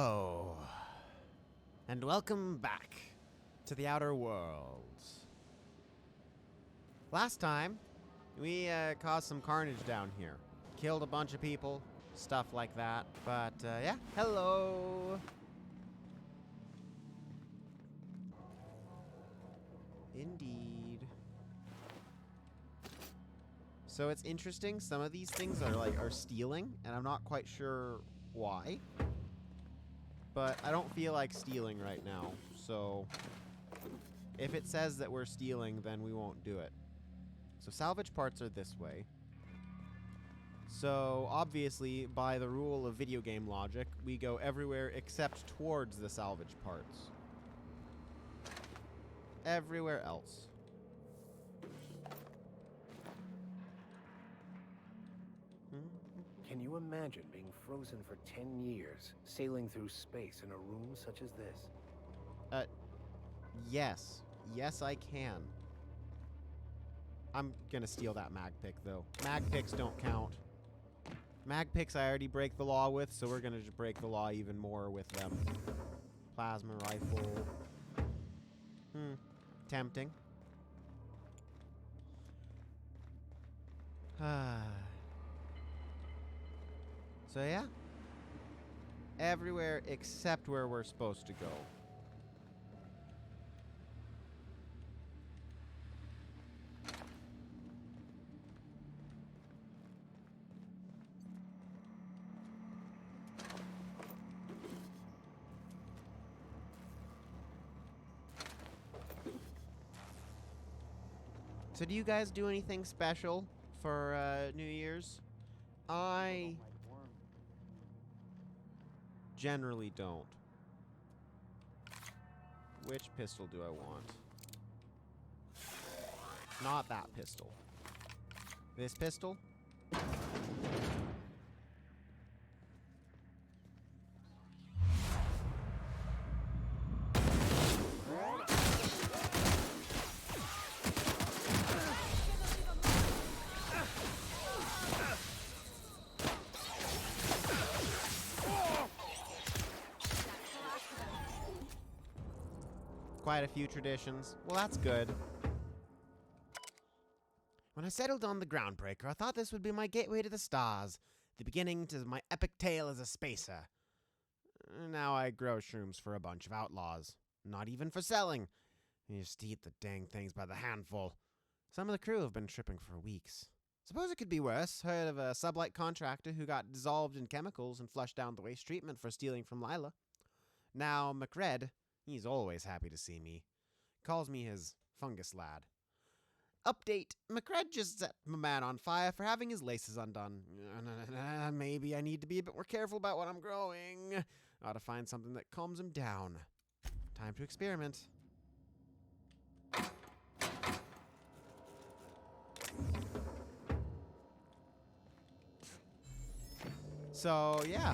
Hello, and welcome back to the Outer Worlds. Last time, we caused some carnage down here. Killed a bunch of people, stuff like that. But, yeah, hello. Indeed. So it's interesting, some of these things are stealing, and I'm not quite sure why. But I don't feel like stealing right now, so if it says that we're stealing, then we won't do it. So salvage parts are this way. So obviously, by the rule of video game logic, we go everywhere except towards the salvage parts. Everywhere else. Can you imagine being frozen for 10 years, sailing through space in a room such as this? Yes. Yes, I can. I'm gonna steal that mag pick, though. Mag picks don't count. Mag picks I already break the law with, so we're gonna just break the law even more with them. Plasma rifle. Tempting. So yeah. Everywhere except where we're supposed to go. So do you guys do anything special for New Year's? I generally don't. Which pistol do I want? Not that pistol. This pistol? Quite a few traditions. Well, that's good. When I settled on the Groundbreaker, I thought this would be my gateway to the stars, the beginning to my epic tale as a spacer. Now I grow shrooms for a bunch of outlaws. Not even for selling. You just eat the dang things by the handful. Some of the crew have been tripping for weeks. Suppose it could be worse. Heard of a sublight contractor who got dissolved in chemicals and flushed down the waste treatment for stealing from Lila. Now, McRed, he's always happy to see me. Calls me his fungus lad. Update. McRed just set my man on fire for having his laces undone. Maybe I need to be a bit more careful about what I'm growing. Ought to find something that calms him down. Time to experiment. So, yeah.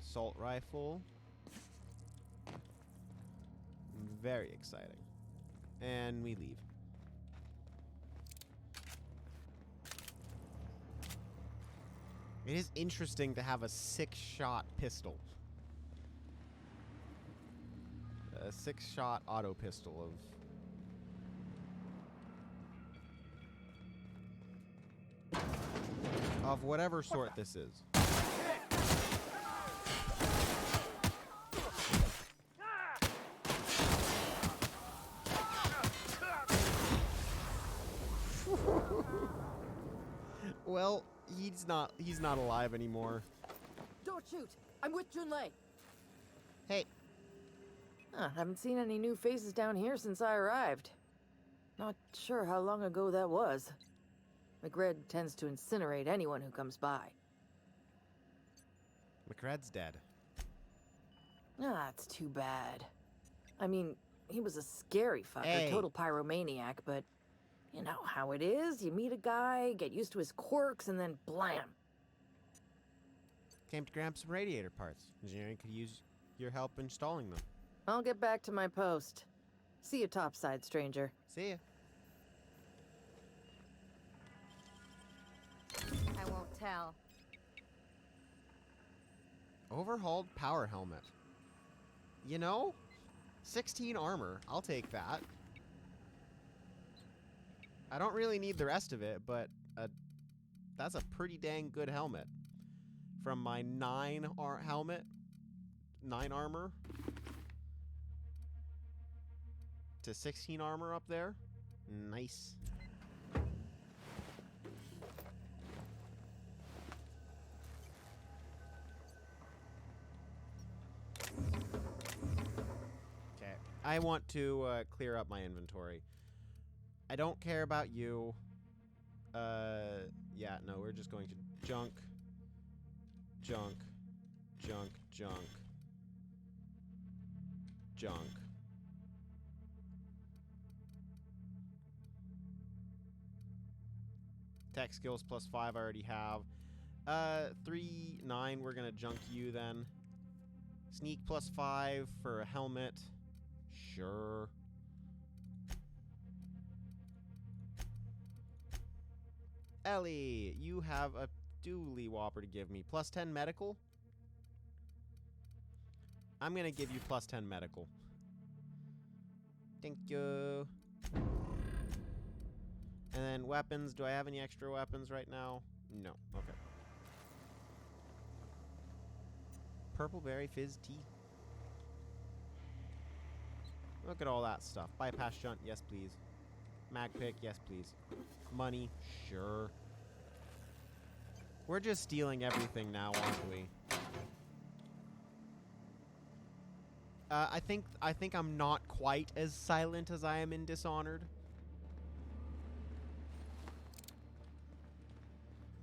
Assault rifle. Very exciting. And we leave. It is interesting to have a 6-shot pistol. A 6-shot auto pistol of whatever sort this is. Well, he's not alive anymore. Don't shoot! I'm with Junlei. Hey. Haven't seen any new faces down here since I arrived. Not sure how long ago that was. McRed tends to incinerate anyone who comes by. McRed's dead. It's too bad. I mean, he was a scary fucker, total pyromaniac, but you know how it is. You meet a guy, get used to his quirks, and then blam. Came to grab some radiator parts. Engineering could use your help installing them. I'll get back to my post. See you topside, stranger. See ya. I won't tell. Overhauled power helmet. You know, 16 armor. I'll take that. I don't really need the rest of it, but that's a pretty dang good helmet. From my 9 helmet, 9 armor, to 16 armor up there. Nice. Okay, I want to clear up my inventory. I don't care about you. Yeah, no, we're just going to junk, junk, junk, junk, junk. Tech skills +5 I already have. 3, 9, we're gonna junk you then. Sneak +5 for a helmet. Sure. Ellie, you have a dooley whopper to give me. +10 medical? I'm gonna give you +10 medical. Thank you. And then weapons. Do I have any extra weapons right now? No. Okay. Purple berry fizz tea. Look at all that stuff. Bypass shunt. Yes, please. Mag pick. Yes, please. Money. Sure. We're just stealing everything now, aren't we? I think I'm not quite as silent as I am in Dishonored.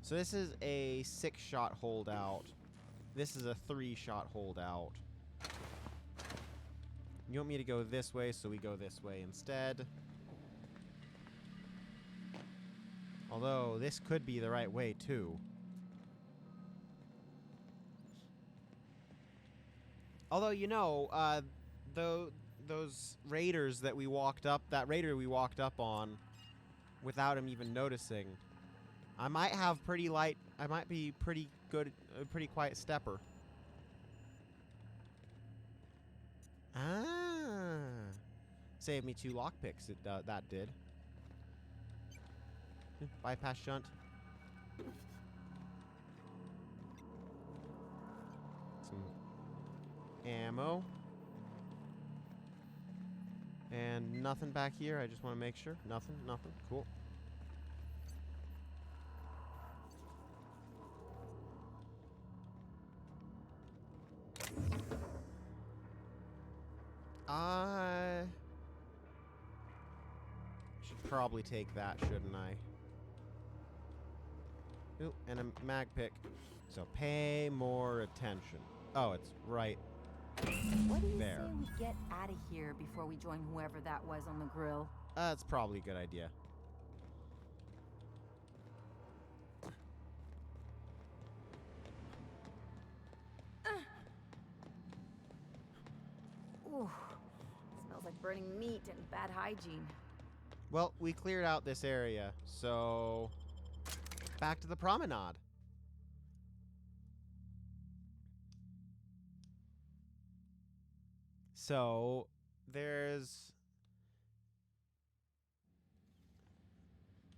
So this is a 6-shot holdout. This is a 3-shot holdout. You want me to go this way, so we go this way instead. Although, this could be the right way, too. Although, you know, those raiders that we walked up, that raider we walked up on without him even noticing, I might be pretty good, a pretty quiet stepper. Ah. Saved me 2 lockpicks, that did. Bypass shunt. Some ammo. And nothing back here, I just want to make sure. Nothing. Cool. I should probably take that, shouldn't I? Ooh, and a mag pick. So pay more attention. Oh, it's right What do you there. say we get out of here before we join whoever that was on the grill? That's probably a good idea. Ooh, smells like burning meat and bad hygiene. Well, we cleared out this area, so back to the promenade. So there's...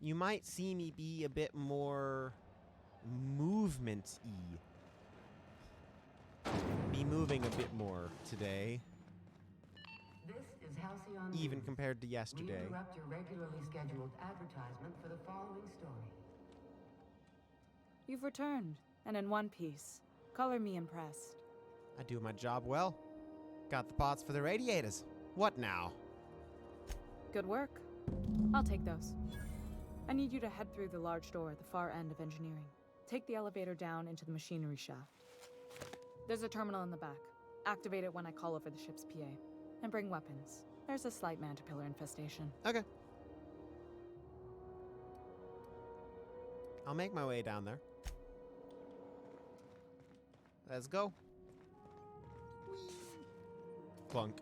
You might see me be a bit more movement-y. Be moving a bit more today, This is Halcyon even News. compared to We yesterday. interrupt your regularly scheduled advertisement for the following story. You've returned, and in one piece. Color me impressed. I do my job well. Got the parts for the radiators. What now? Good work. I'll take those. I need you to head through the large door at the far end of engineering. Take the elevator down into the machinery shaft. There's a terminal in the back. Activate it when I call over the ship's PA. And bring weapons. There's a slight man-to-pillar infestation. Okay. I'll make my way down there. Let's go. Whee! Clunk.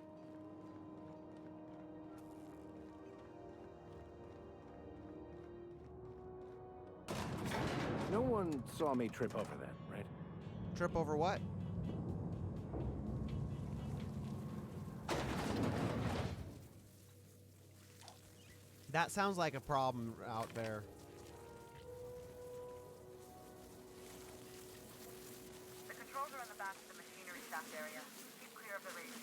No one saw me trip over that, right? Trip over what? That sounds like a problem out there. The controls are in the back of the machinery shaft area. Keep clear of the radiators.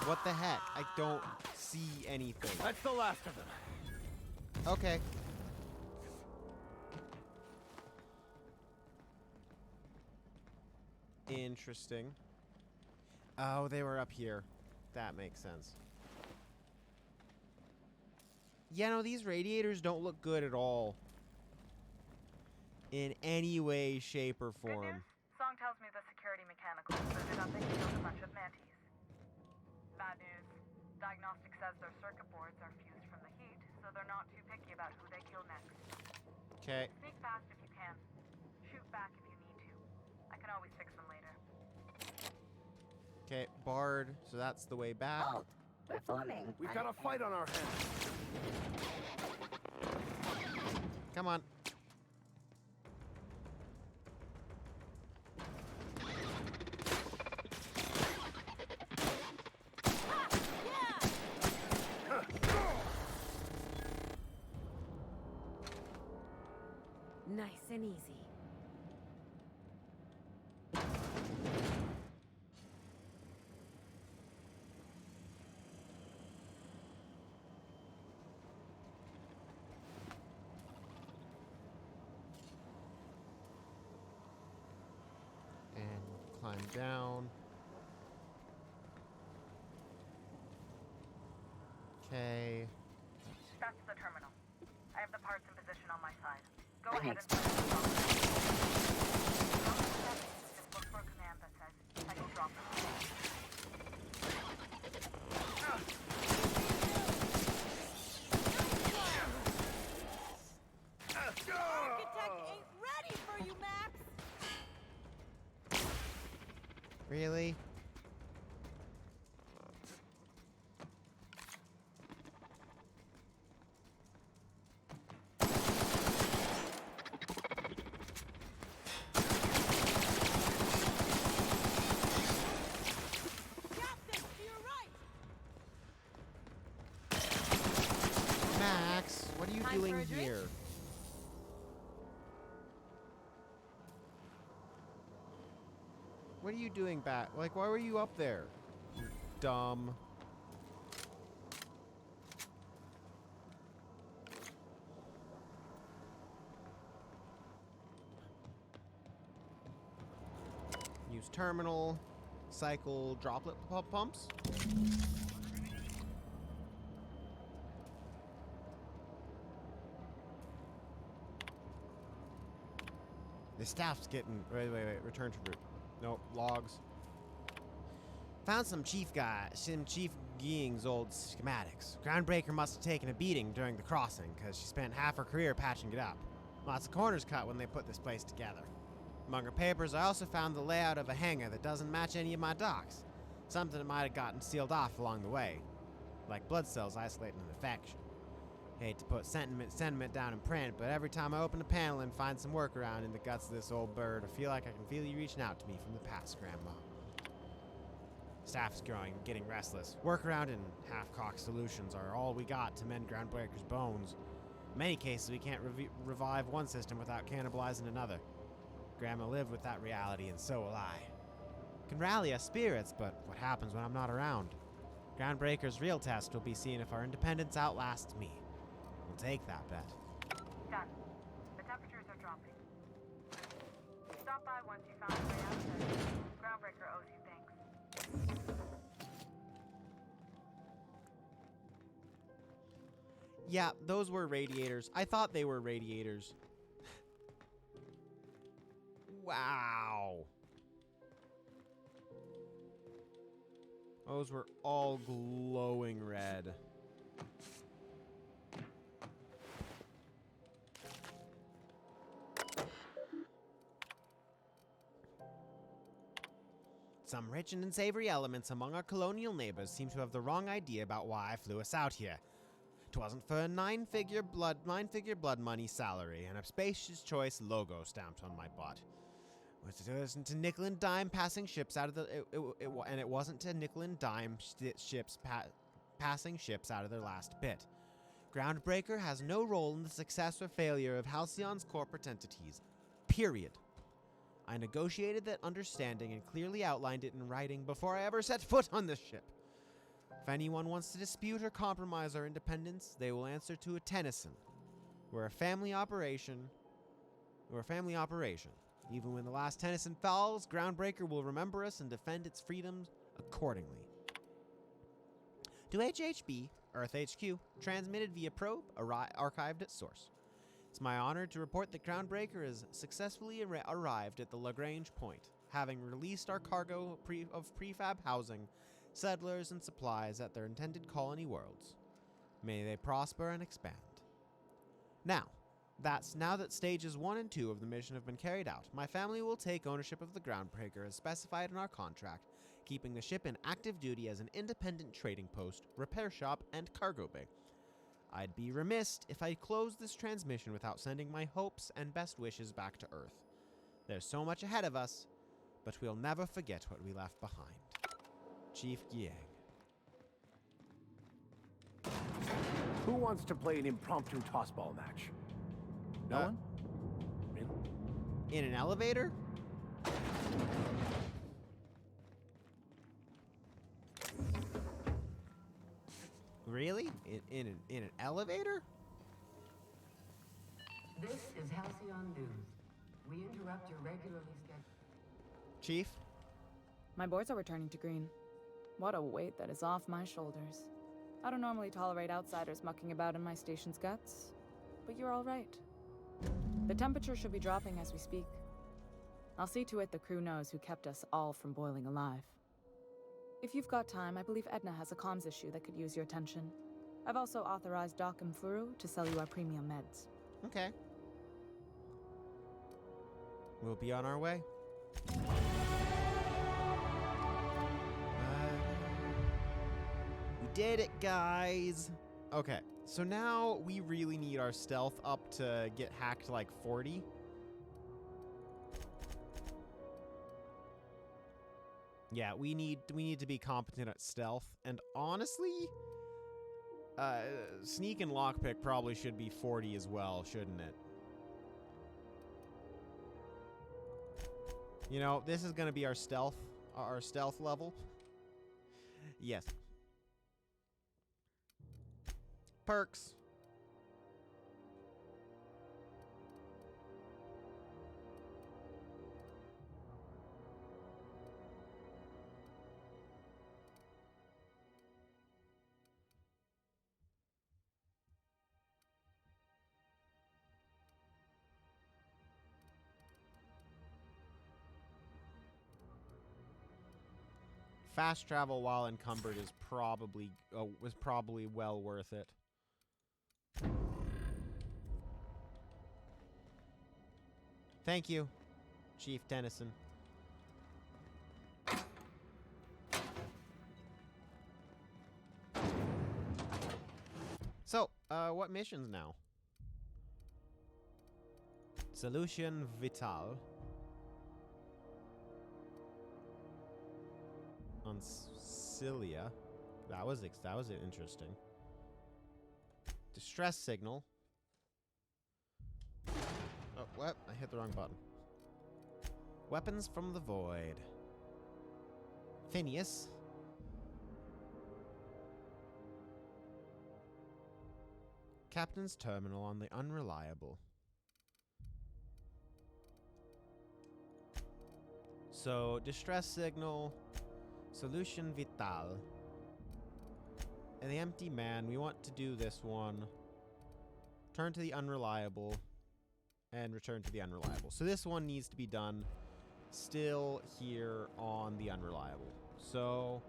What the heck? I don't see anything. That's the last of them. Okay. Interesting. Oh, they were up here. That makes sense. Yeah, no, these radiators don't look good at all. In any way, shape, or Good form. news? Song tells me the security mechanicals booted up and killed a bunch of mantis. Bad news. Diagnostic says their circuit boards are fused from the heat, so they're not too picky about who they kill next. Okay. Sneak fast if you can. Shoot back if you need to. I can always fix them later. Okay, Bard. So that's the way back. Performing. We've got a fight on our hands. Come on. Nice and easy. And climb down. Okay. That's the terminal. I have the parts in position on my side. Go That ahead makes and start the process. Just look for a command that says cycle drop. Architect ain't ready for you, Max! Really? Captain, to your right! Max, what are you Time for doing a drink? here? What are you doing back? Like, why were you up there? You dumb. Use terminal. Cycle droplet pumps. The staff's getting... Wait. Return to route. Nope. Logs. Found some Chief Geing's old schematics. Groundbreaker must have taken a beating during the crossing, because she spent half her career patching it up. Lots of corners cut when they put this place together. Among her papers, I also found the layout of a hangar that doesn't match any of my docks. Something that might have gotten sealed off along the way. Like blood cells isolating an infection. Hate to put sentiment down in print, but every time I open a panel and find some workaround in the guts of this old bird, I feel like I can feel you reaching out to me from the past, Grandma. Staff's growing, getting restless. Workaround and half-cocked solutions are all we got to mend Groundbreaker's bones. In many cases, we can't revive one system without cannibalizing another. Grandma lived with that reality, and so will I. Can rally us spirits, but what happens when I'm not around? Groundbreaker's real test will be seeing if our independence outlasts me. We'll take that bet. Done. The temperatures are dropping. Stop by once you found a way out of there. Groundbreaker owes you thanks. Yeah, those were radiators. I thought they were radiators. Wow. Those were all glowing red. Some rich and unsavory elements among our colonial neighbors seem to have the wrong idea about why I flew us out here. 'Twasn't for a nine-figure blood money salary and a spacious choice logo stamped on my butt. It wasn't to nickel and dime passing ships out of the and it wasn't to nickel and dime ships passing ships out of their last bit. Groundbreaker has no role in the success or failure of Halcyon's corporate entities. Period. I negotiated that understanding and clearly outlined it in writing before I ever set foot on this ship. If anyone wants to dispute or compromise our independence, they will answer to a Tennyson. We're a family operation. Even when the last Tennyson falls, Groundbreaker will remember us and defend its freedoms accordingly. To HHB, Earth HQ, transmitted via probe, archived at source. It's my honor to report that Groundbreaker has successfully arrived at the Lagrange point, having released our cargo of prefab housing, settlers, and supplies at their intended colony worlds. May they prosper and expand. Now that stages 1 and 2 of the mission have been carried out, my family will take ownership of the Groundbreaker as specified in our contract, keeping the ship in active duty as an independent trading post, repair shop, and cargo bay. I'd be remiss if I closed this transmission without sending my hopes and best wishes back to Earth. There's so much ahead of us, but we'll never forget what we left behind. Chief Giang. Who wants to play an impromptu tossball match? No one? Really? In an elevator? Really? In an elevator? This is Halcyon News. We interrupt your regularly scheduled... Chief? My boards are returning to green. What a weight that is off my shoulders. I don't normally tolerate outsiders mucking about in my station's guts, but you're all right. The temperature should be dropping as we speak. I'll see to it the crew knows who kept us all from boiling alive. If you've got time, I believe Edna has a comms issue that could use your attention. I've also authorized Doc and Furu to sell you our premium meds. Okay. We'll be on our way. We did it, guys! Okay, so now we really need our stealth up to get hacked like 40. Yeah, we need to be competent at stealth, and honestly, sneak and lockpick probably should be 40 as well, shouldn't it? You know, this is gonna be our stealth level. Yes. Perks. Fast travel while encumbered is was probably well worth it. Thank you, Chief Tennyson. So, what missions now? Solution Vital. On Cilia. That was interesting. Distress signal. Oh, what? I hit the wrong button. Weapons from the Void. Phineas. Captain's terminal on the Unreliable. So, distress signal. Solution Vital. And the Empty Man, we want to do this one. Turn to the unreliable. And return to the unreliable. So this one needs to be done still here on the unreliable. So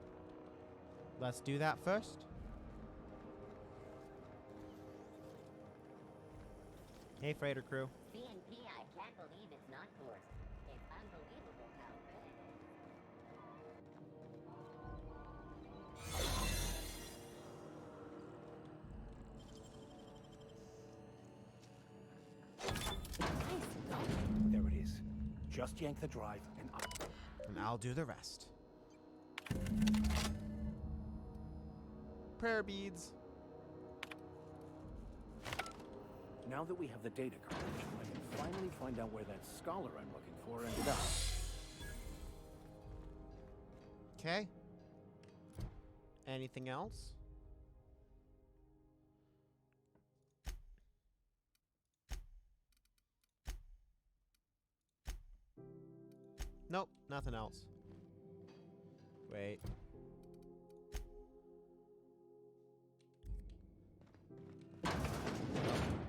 let's do that first. Hey, freighter crew. CNP, I can't believe it's not forced. It's unbelievable how good it is. There it is. Just yank the drive and up. And I'll do the rest. Prayer beads. Now that we have the data cartridge, I can finally find out where that scholar I'm looking for ended up. Okay. Anything else? Nope, nothing else. Wait.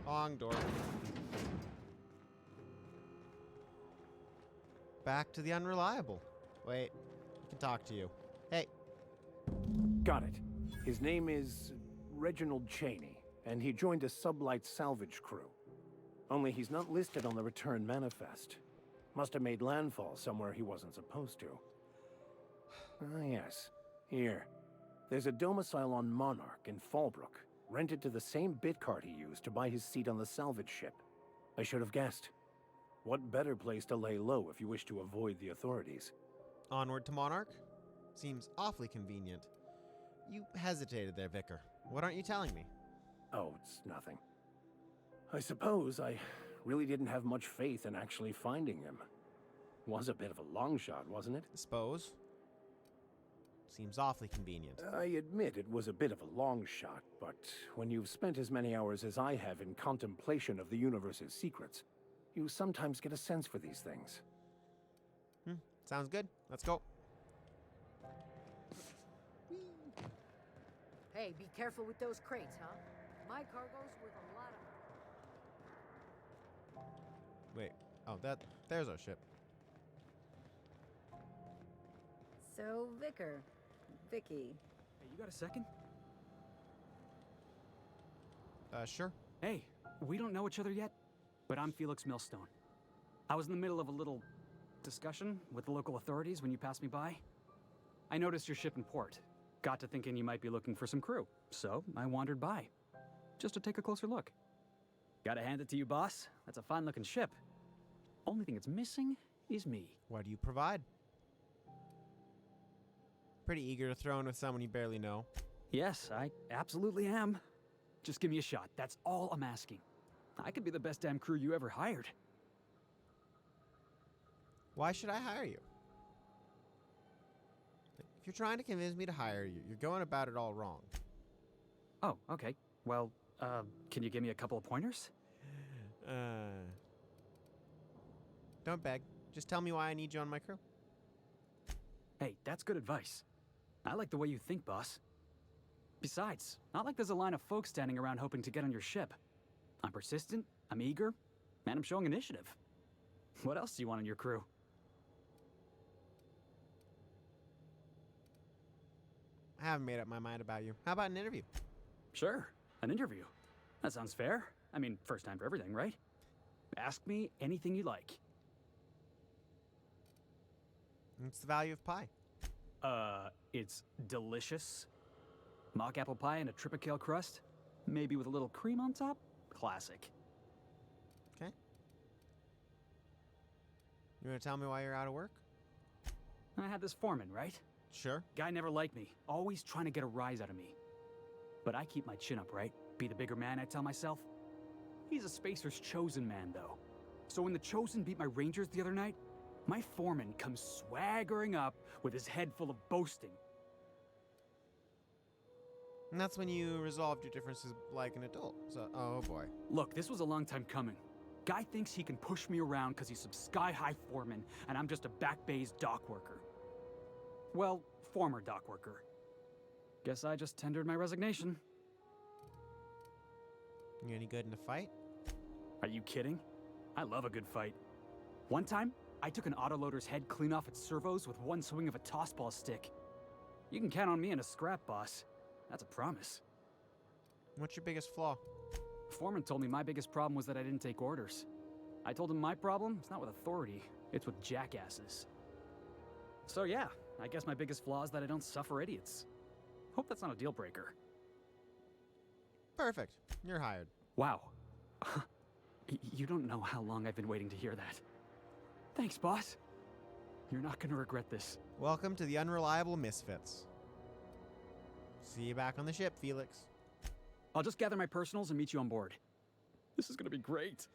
Wrong door. Back to the unreliable. Wait, I can talk to you. Hey. Got it. His name is Reginald Cheney, and he joined a sublight salvage crew. Only he's not listed on the return manifest. Must have made landfall somewhere he wasn't supposed to. Ah, yes. Here. There's a domicile on Monarch in Fallbrook, rented to the same bit card he used to buy his seat on the salvage ship. I should have guessed. What better place to lay low if you wish to avoid the authorities? Onward to Monarch? Seems awfully convenient. You hesitated there, Vicar. What aren't you telling me? Oh, it's nothing. I suppose I really didn't have much faith in actually finding him. Was a bit of a long shot, wasn't it? Suppose. Seems awfully convenient. I admit it was a bit of a long shot, but when you've spent as many hours as I have in contemplation of the universe's secrets, you sometimes get a sense for these things. Sounds good. Let's go. Hey, be careful with those crates, huh? My cargo's worth a lot of... Wait. Oh, there's our ship. So, Vicky. Hey, you got a second? Sure. Hey, we don't know each other yet, but I'm Felix Millstone. I was in the middle of a little discussion with the local authorities when you passed me by. I noticed your ship in port. Got to thinking you might be looking for some crew, so I wandered by, just to take a closer look. Gotta hand it to you, boss. That's a fine-looking ship. Only thing it's missing is me. What do you provide? Pretty eager to throw in with someone you barely know. Yes, I absolutely am. Just give me a shot. That's all I'm asking. I could be the best damn crew you ever hired. Why should I hire you? If you're trying to convince me to hire you, you're going about it all wrong. Oh, okay. Well, can you give me a couple of pointers? Don't beg. Just tell me why I need you on my crew. Hey, that's good advice. I like the way you think, boss. Besides, not like there's a line of folks standing around hoping to get on your ship. I'm persistent, I'm eager, and I'm showing initiative. What else do you want on your crew? I haven't made up my mind about you. How about an interview? Sure, an interview. That sounds fair. I mean, first time for everything, right? Ask me anything you like. What's the value of pie? It's delicious. Mock apple pie and a tripicale crust, maybe with a little cream on top. Classic. Okay. You want to tell me why you're out of work? I had this foreman, right? Sure. Guy never liked me, always trying to get a rise out of me. But I keep my chin up, right? Be the bigger man, I tell myself. He's a Spacer's chosen man, though. So when the Chosen beat my Rangers the other night, my foreman comes swaggering up with his head full of boasting. And that's when you resolved your differences like an adult. So, oh boy. Look, this was a long time coming. Guy thinks he can push me around because he's some sky-high foreman, and I'm just a back bay's dock worker. Well, former dock worker. Guess I just tendered my resignation. You any good in a fight? Are you kidding? I love a good fight. One time, I took an autoloader's head clean off its servos with one swing of a tossball stick. You can count on me in a scrap, boss. That's a promise. What's your biggest flaw? Foreman told me my biggest problem was that I didn't take orders. I told him my problem is not with authority, it's with jackasses. So yeah, I guess my biggest flaw is that I don't suffer idiots. Hope that's not a deal breaker. Perfect. You're hired. Wow. You don't know how long I've been waiting to hear that. Thanks, boss. You're not gonna regret this. Welcome to the Unreliable Misfits. See you back on the ship, Felix. I'll just gather my personals and meet you on board. This is gonna be great.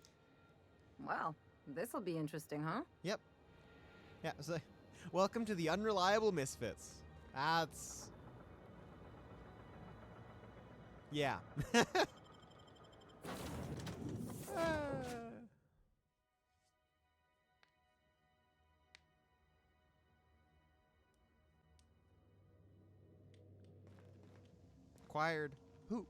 Well, this'll be interesting, huh? Yep. Yeah, so, welcome to the Unreliable Misfits. That's... Yeah. Acquired hoop.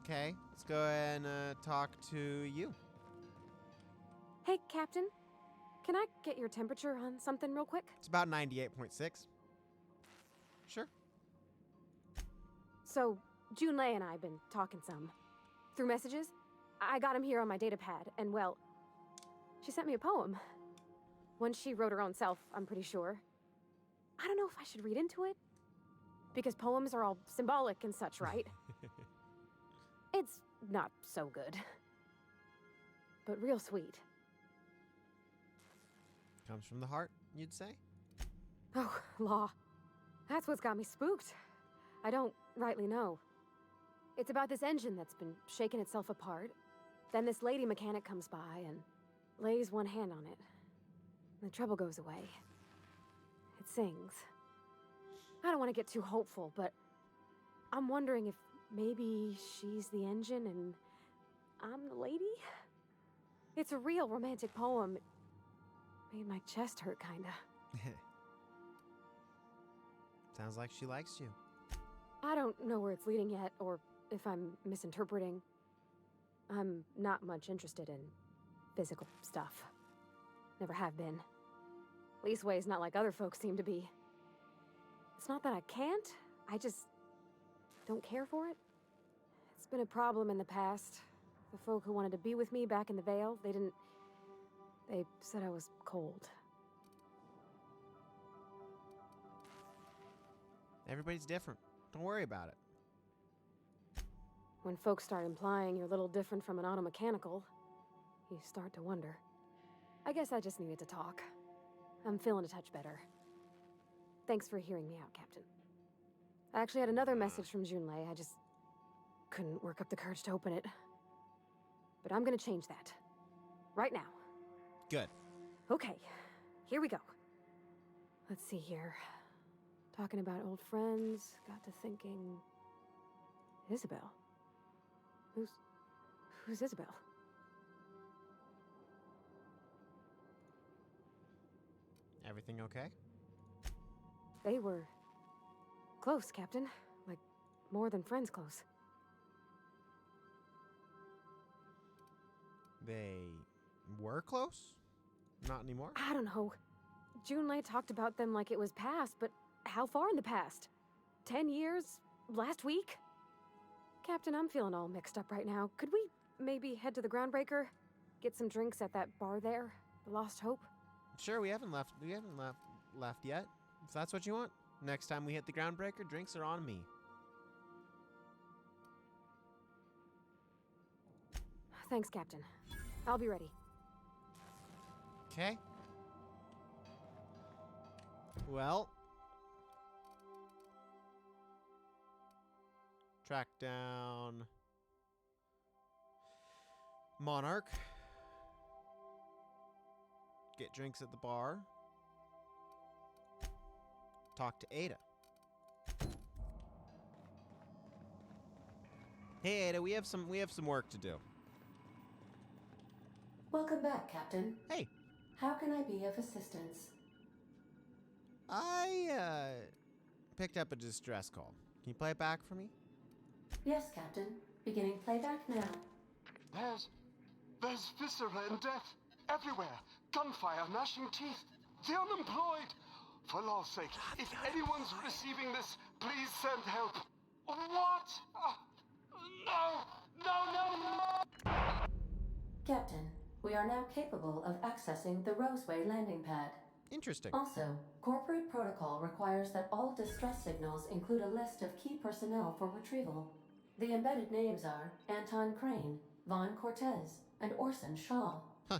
Okay, let's go and talk to you. Hey, Captain. Can I get your temperature on something real quick? It's about 98.6. Sure. So, Junlei and I have been talking some. Through messages. I got him here on my datapad, and well, she sent me a poem. One she wrote her own self, I'm pretty sure. I don't know if I should read into it. Because poems are all symbolic and such, right? It's not so good. But real sweet. Comes from the heart, you'd say? Oh, law. That's what's got me spooked. I don't rightly know. It's about this engine that's been shaking itself apart. Then this lady mechanic comes by and lays one hand on it. The trouble goes away. It sings. I don't want to get too hopeful, but I'm wondering if maybe she's the engine and I'm the lady? It's a real romantic poem. It made my chest hurt, kinda. Sounds like she likes you. I don't know where it's leading yet, or if I'm misinterpreting. I'm not much interested in physical stuff. Never have been. Leastways, not like other folks seem to be. It's not that I can't, I just don't care for it. It's been a problem in the past. The folk who wanted to be with me back in the Vale, they said I was cold. Everybody's different. Don't worry about it. When folks start implying you're a little different from an automechanical, you start to wonder. I guess I just needed to talk. I'm feeling a touch better. Thanks for hearing me out, Captain. I actually had another message from Junlei. I just couldn't work up the courage to open it. But I'm gonna change that. Right now. Good. Okay, here we go. Let's see here. Talking about old friends, got to thinking... Isabel? Who's Isabel? Everything okay? They were... close, Captain. Like, more than friends close. They were close? Not anymore? I don't know. Junlei talked about them like it was past, but how far in the past? 10 years? Last week? Captain, I'm feeling all mixed up right now. Could we maybe head to the Groundbreaker? Get some drinks at that bar there? The Lost Hope? Sure, we haven't left yet. If that's what you want. Next time we hit the Groundbreaker, drinks are on me. Thanks, Captain. I'll be ready. Okay. Well. Track down Monarch. Get drinks at the bar. Talk to Ada. Hey Ada, we have some work to do. Welcome back, Captain. Hey. How can I be of assistance? I picked up a distress call. Can you play it back for me? Yes, Captain. Beginning playback now. There's viscera and death everywhere. Gunfire, gnashing teeth. The unemployed. For law's sake, if anyone's receiving this, please send help. What? No! Captain, we are now capable of accessing the Roseway landing pad. Interesting. Also, corporate protocol requires that all distress signals include a list of key personnel for retrieval. The embedded names are Anton Crane, Vaughn Cortez, and Orson Shaw. Huh.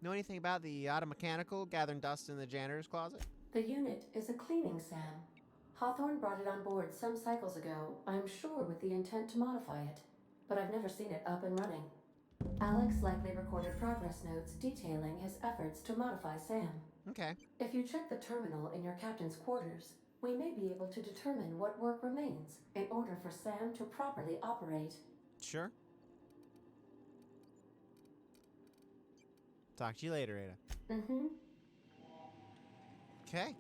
Know anything about the auto mechanical gathering dust in the janitor's closet? The unit is a cleaning SAM. Hawthorne brought it on board some cycles ago, I'm sure with the intent to modify it. But I've never seen it up and running. Alex likely recorded progress notes detailing his efforts to modify SAM. Okay. If you check the terminal in your captain's quarters, we may be able to determine what work remains in order for SAM to properly operate. Sure. Talk to you later, Ada. Mm-hmm. Okay.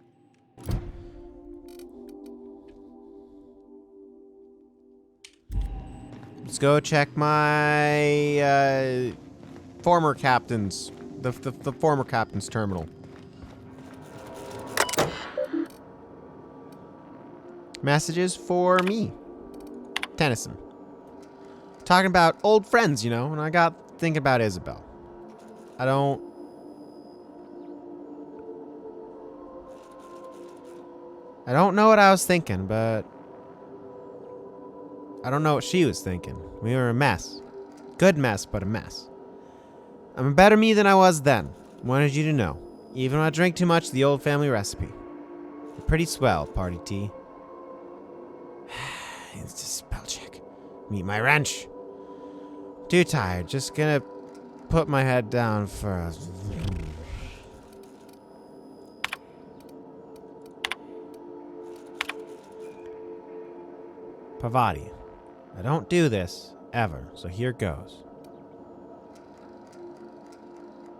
Let's go check my former captain's the former captain's terminal. Messages for me, Tennyson. Talking about old friends, you know, and I got thinking about Isabel. I don't know what I was thinking, but I don't know what she was thinking. We were a mess. Good mess, but a mess. I'm a better me than I was then. Wanted you to know. Even when I drink too much, the old family recipe. Pretty swell, party tea. It's just spell check. Meet my wrench. Too tired. Just gonna put my head down for a... Pavati. I don't do this, ever, so here goes.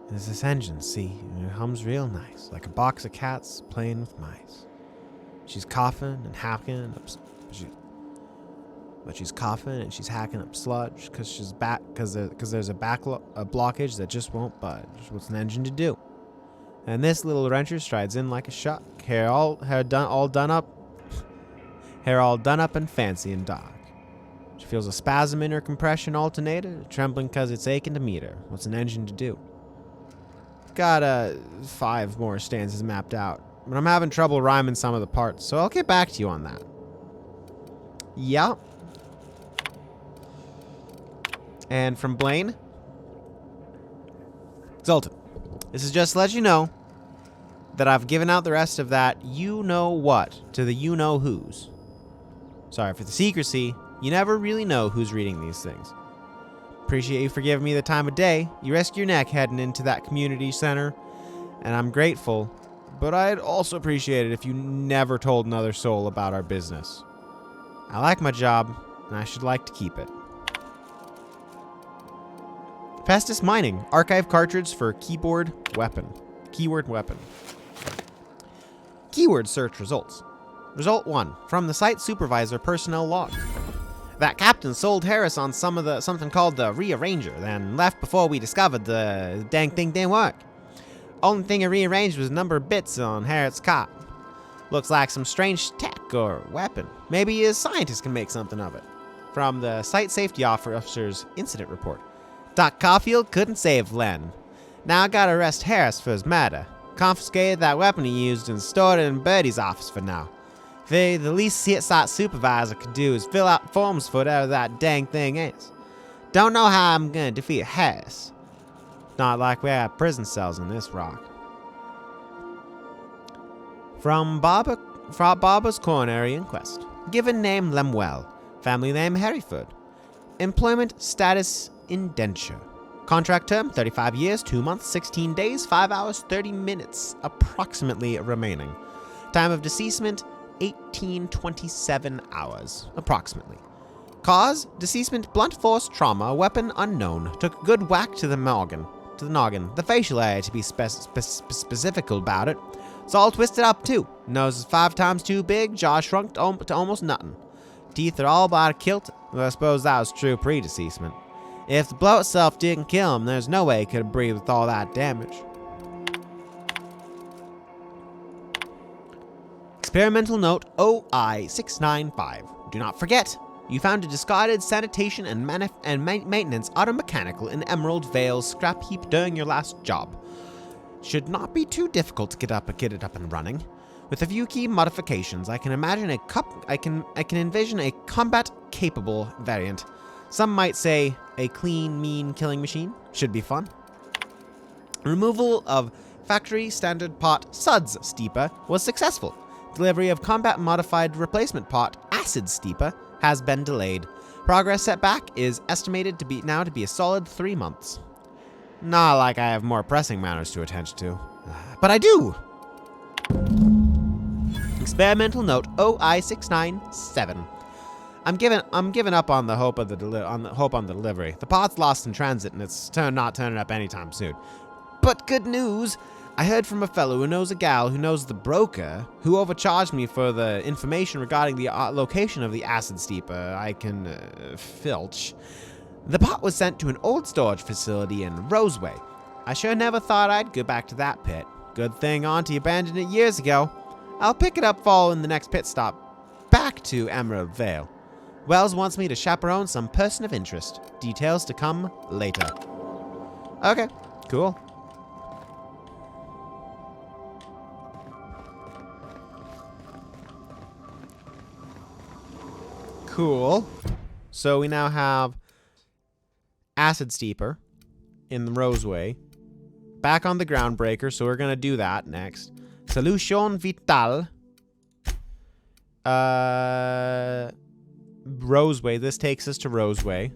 There's this engine, see? It hums real nice, like a box of cats playing with mice. She's coughing and hacking up... But she's coughing and she's hacking up sludge because there's a blockage that just won't budge. What's an engine to do? And this little wrencher strides in like a shot, hair all done up and fancy and dark. She feels a spasm in her compression alternator, trembling because it's aching to meet her. What's an engine to do? Got 5 more stanzas mapped out, but I'm having trouble rhyming some of the parts, so I'll get back to you on that. Yeah. And from Blaine, Exulted. This is just to let you know that I've given out the rest of that you-know-what to the you-know-whos. Sorry for the secrecy. You never really know who's reading these things. Appreciate you for giving me the time of day. You risk your neck heading into that community center, and I'm grateful, but I'd also appreciate it if you never told another soul about our business. I like my job, and I should like to keep it. Pestis Mining, archive cartridge for keyword weapon. Keyword search results. Result 1, from the site supervisor personnel log. That captain sold Harris on something called the rearranger, then left before we discovered the dang thing didn't work. Only thing he rearranged was a number of bits on Harriet's cot. Looks like some strange tech or weapon. Maybe a scientist can make something of it. From the site safety officer's incident report. Doc Caulfield couldn't save Len. Now I gotta arrest Harris for his murder. Confiscated that weapon he used and stored it in Birdie's office for now. The least site supervisor could do is fill out forms for whatever that dang thing is. Don't know how I'm gonna defeat Harris. Not like we have prison cells in this rock. From Barber's Coronary Inquest. Given name Lemuel. Family name Hereford. Employment status indenture. Contract term 35 years, 2 months, 16 days, 5 hours, 30 minutes approximately remaining. Time of deceasement 1827 hours approximately. Cause deceasement blunt force trauma, weapon unknown. Took a good whack to the noggin. The facial area to be specific about it. It's all twisted up, too. Nose is 5 times too big, jaw shrunk to almost nothing. Teeth are all but a kilt. Well, I suppose that was true pre-deceasement. If the blow itself didn't kill him, there's no way he could have breathed with all that damage. Experimental note OI-695. Do not forget, you found a discarded sanitation and maintenance automechanical in Emerald Vale's scrap heap during your last job. Should not be too difficult to get it up and running. With a few key modifications, I can envision a combat-capable variant. Some might say a clean, mean killing machine. Should be fun. Removal of factory standard part Suds Steeper was successful. Delivery of combat-modified replacement part Acid Steeper has been delayed. Progress setback is estimated to be a solid 3 months. Not like I have more pressing matters to attend to. But I do! Experimental note OI-697. I'm giving up on the hope on the delivery. The part's lost in transit and it's not turning up anytime soon. But good news! I heard from a fellow who knows a gal who knows the broker who overcharged me for the information regarding the location of the acid steeper I can filch. The pot was sent to an old storage facility in Roseway. I sure never thought I'd go back to that pit. Good thing Auntie abandoned it years ago. I'll pick it up following the next pit stop back to Emerald Vale. Wells wants me to chaperone some person of interest. Details to come later. Okay, cool. Cool. So we now have Acid Steeper in the Roseway. Back on the Groundbreaker, so we're going to do that next. Solution Vital. Roseway. This takes us to Roseway.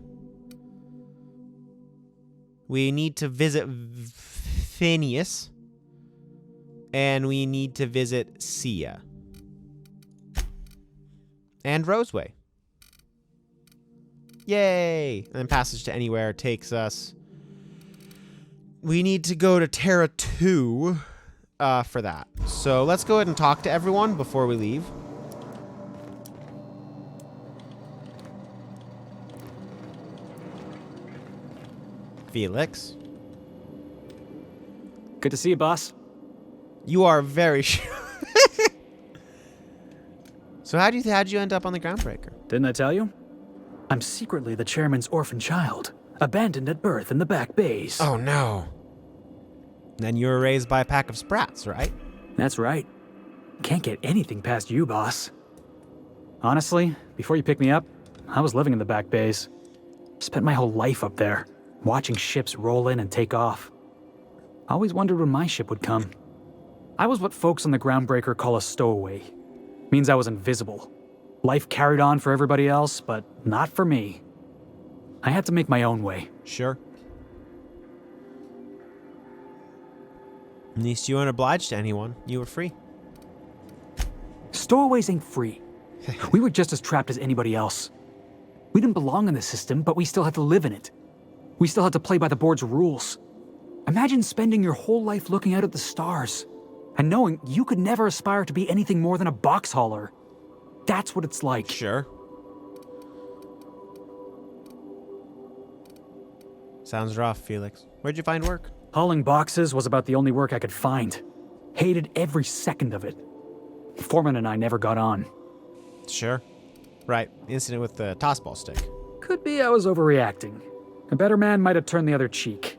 We need to visit Phineas. And we need to visit Sia. And Roseway. Yay! And then Passage to Anywhere takes us... We need to go to Terra 2 for that. So let's go ahead and talk to everyone before we leave. Felix. Good to see you, boss. You are very sure. So how'd you end up on the Groundbreaker? Didn't I tell you? I'm secretly the chairman's orphan child, abandoned at birth in the back bays. Oh no. Then you were raised by a pack of sprats, right? That's right. Can't get anything past you, boss. Honestly, before you picked me up, I was living in the back bays. Spent my whole life up there, watching ships roll in and take off. Always wondered when my ship would come. I was what folks on the Groundbreaker call a stowaway. Means I was invisible. Life carried on for everybody else, but not for me. I had to make my own way. Sure. At least you weren't obliged to anyone. You were free. Stowaways ain't free. We were just as trapped as anybody else. We didn't belong in the system, but we still had to live in it. We still had to play by the board's rules. Imagine spending your whole life looking out at the stars, and knowing you could never aspire to be anything more than a box hauler. That's what it's like. Sure. Sounds rough, Felix. Where'd you find work? Hauling boxes was about the only work I could find. Hated every second of it. Foreman and I never got on. Sure. Right. Incident with the tossball stick. Could be I was overreacting. A better man might have turned the other cheek.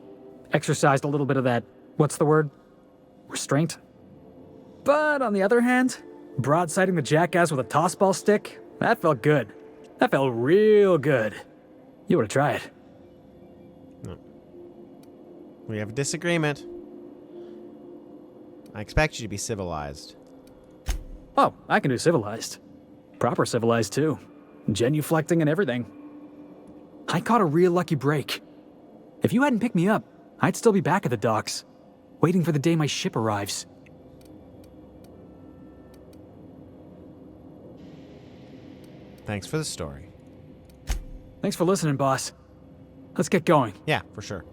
Exercised a little bit of that, what's the word? Restraint? But on the other hand, broadsiding the jackass with a tossball stick, that felt good. That felt real good. You ought to try it. No. We have a disagreement. I expect you to be civilized. Oh, I can do civilized. Proper civilized, too. Genuflecting and everything. I caught a real lucky break. If you hadn't picked me up, I'd still be back at the docks, waiting for the day my ship arrives. Thanks for the story. Thanks for listening, boss. Let's get going. Yeah, for sure.